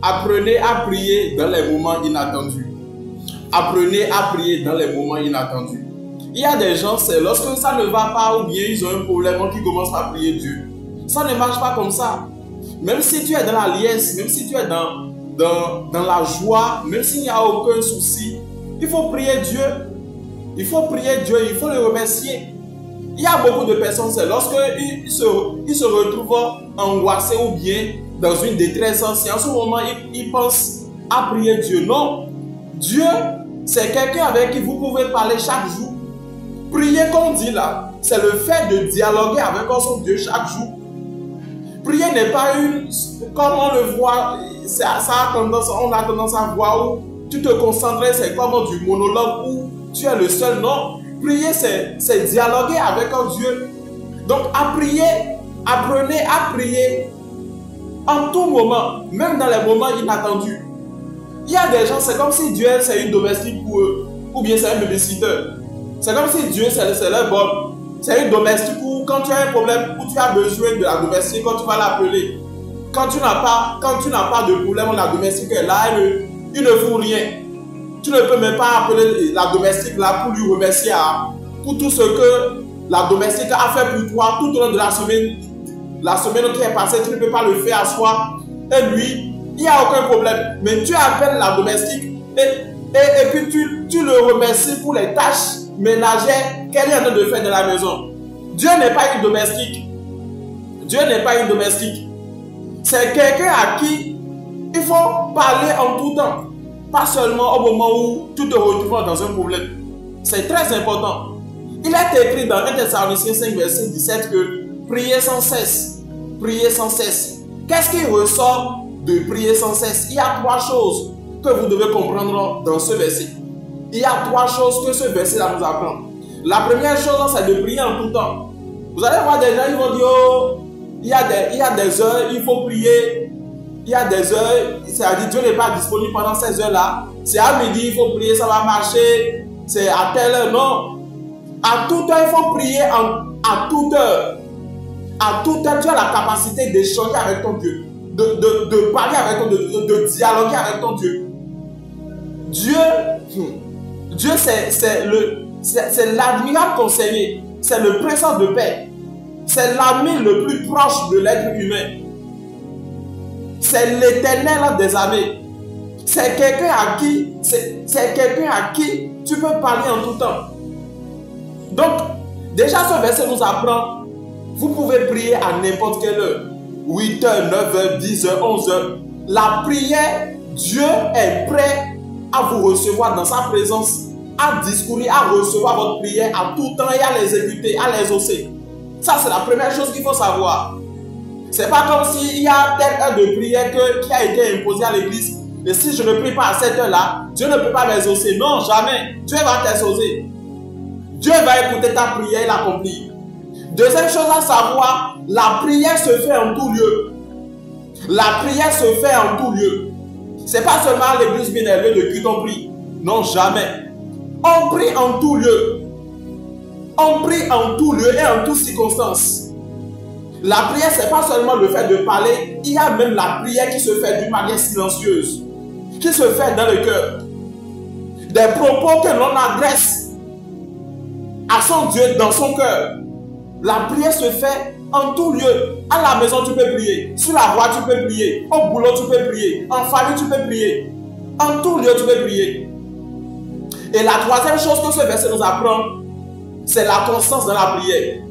Apprenez à prier dans les moments inattendus. Apprenez à prier dans les moments inattendus. Il y a des gens, c'est lorsque ça ne va pas ou bien ils ont un problème qui commencent à prier Dieu. Ça ne marche pas comme ça. Même si tu es dans la liesse, même si tu es dans la joie, même s'il n'y a aucun souci, il faut prier Dieu. Il faut prier Dieu, il faut le remercier. Il y a beaucoup de personnes, c'est lorsqu'ils se retrouvent angoissés ou bien dans une détresse ancienne, en ce moment, ils pensent à prier Dieu. Non, Dieu, c'est quelqu'un avec qui vous pouvez parler chaque jour. Prier, comme on dit là, c'est le fait de dialoguer avec son Dieu chaque jour. Prier n'est pas comme on le voit, on a tendance à voir où tu te concentres, c'est comme du monologue où tu es le seul. Non, prier, c'est dialoguer avec un Dieu. Donc, à prier, apprenez à prier en tout moment, même dans les moments inattendus. Il y a des gens, c'est comme si Dieu, c'est une domestique pour eux, ou bien c'est un babysitter. C'est comme si Dieu, c'est leur Bob. C'est une domestique où, quand tu as un problème, où tu as besoin de la domestique, quand tu vas l'appeler. Quand tu n'as pas de problème, la domestique est là, il ne fout rien. Tu ne peux même pas appeler la domestique là pour lui remercier pour tout ce que la domestique a fait pour toi tout au long de la semaine. La semaine qui est passée, tu ne peux pas le faire à soi. Et lui, il n'y a aucun problème. Mais tu appelles la domestique et puis tu le remercies pour les tâches ménagères qu'elle est en train de faire dans la maison. Dieu n'est pas une domestique. Dieu n'est pas une domestique. C'est quelqu'un à qui il faut parler en tout temps. Pas seulement au moment où tu te retrouves dans un problème. C'est très important. Il est écrit dans 1 Thessaloniciens 5, verset 17 que priez sans cesse. Priez sans cesse. Qu'est-ce qui ressort de prier sans cesse? Il y a trois choses que vous devez comprendre dans ce verset. Il y a trois choses que ce verset-là nous apprend. La première chose, c'est de prier en tout temps. Vous allez voir des gens, ils vont dire, oh, il y a des heures, il faut prier. Il y a des heures, c'est-à-dire Dieu n'est pas disponible pendant ces heures-là. C'est à midi, il faut prier, ça va marcher. C'est à telle heure, non. À toute heure, il faut prier à toute heure. À toute heure, tu as la capacité d'échanger avec ton Dieu. De parler avec ton Dieu, de dialoguer avec ton Dieu. Dieu c'est l'admirable conseiller. C'est le prince de paix. C'est l'ami le plus proche de l'être humain. C'est l'éternel des armées. C'est quelqu'un à qui tu peux parler en tout temps. Donc, déjà ce verset nous apprend, vous pouvez prier à n'importe quelle heure. 8h, 9h, 10h, 11h. La prière, Dieu est prêt à vous recevoir dans sa présence, à discourir, à recevoir votre prière à tout temps et à l'exécuter, à l'exaucer. Ça, c'est la première chose qu'il faut savoir. C'est pas comme s'il y a telle heure de prière qui a été imposée à l'église. Et si je ne prie pas à cette heure-là, Dieu ne peut pas m'exaucer. Non, jamais. Dieu va t'exaucer. Dieu va écouter ta prière et l'accomplir. Deuxième chose à savoir, la prière se fait en tout lieu. La prière se fait en tout lieu. C'est pas seulement à l'église bien élevée de qui on prie. Non, jamais. On prie en tout lieu. On prie en tout lieu et en toutes circonstances. La prière, c'est pas seulement le fait de parler. Il y a même la prière qui se fait d'une manière silencieuse. Qui se fait dans le cœur. Des propos que l'on adresse à son Dieu dans son cœur. La prière se fait en tout lieu. À la maison, tu peux prier. Sur la voie, tu peux prier. Au boulot, tu peux prier. En famille, tu peux prier. En tout lieu, tu peux prier. Et la troisième chose que ce verset nous apprend, c'est la constance dans la prière.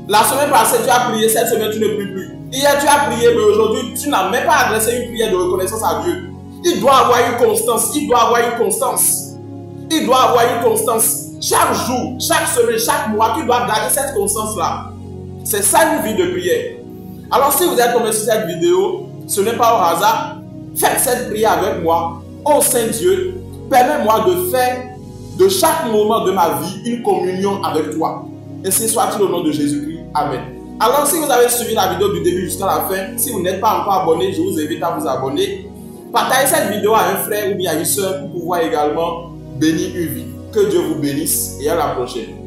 La semaine passée, tu as prié. Cette semaine, tu ne pries plus. Hier, tu as prié, mais aujourd'hui, tu n'as même pas adressé une prière de reconnaissance à Dieu. Il doit avoir une constance. Il doit avoir une constance. Il doit avoir une constance. Chaque jour, chaque semaine, chaque mois, tu dois garder cette constance-là. C'est ça une vie de prière. Alors si vous êtes tombé sur cette vidéo, ce n'est pas au hasard. Faites cette prière avec moi. Oh Saint-Dieu, permets-moi de faire de chaque moment de ma vie une communion avec toi. Ainsi soit-il au nom de Jésus-Christ. Amen. Alors si vous avez suivi la vidéo du début jusqu'à la fin, si vous n'êtes pas encore abonné, je vous invite à vous abonner. Partagez cette vidéo à un frère ou bien à une soeur pour pouvoir également bénir une vie. Que Dieu vous bénisse et à la prochaine.